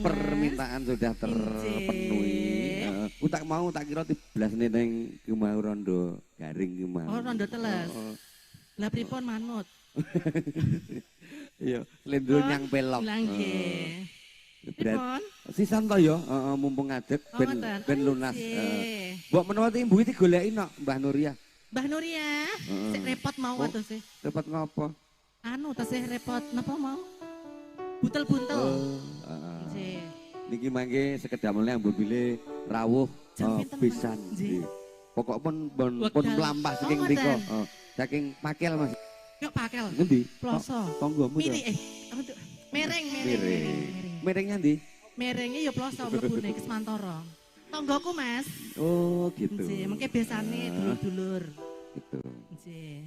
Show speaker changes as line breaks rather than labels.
Permintaan sudah terpenuhi. Utak mau tak kira 13 ning Kemau Rondo Garing Kemau.
Oh, Rondo Teles. Lah pripun manut?
Iya, slendro nyang pelok.
Lah nggih. Pripun?
Sisan to ya, mumpung ngadeg ben lunas. Mbok menawa ibu iki goleki nok Mbah Nuria.
Mbah Nuria, sik repot mau waduh sih.
Repot ngopo?
Anu tasih repot napa mau? Buntel-buntel. Nggih.
Niki mangke sekedap mulai ambil pilih rawuh pisan. Pokok pun melampah saking mriko. Saking pakel Mas.
Yuk pakel.
Ngendi?
Ploso.
Tonggomu to.
Mereng.
Merengnya ndi?
Merenge ya ploso mlebune Kesmantara. Tonggoku Mas.
Oh gitu.
Nggih, mengke biasane dulur-dulur.
Gitu.
Nggih.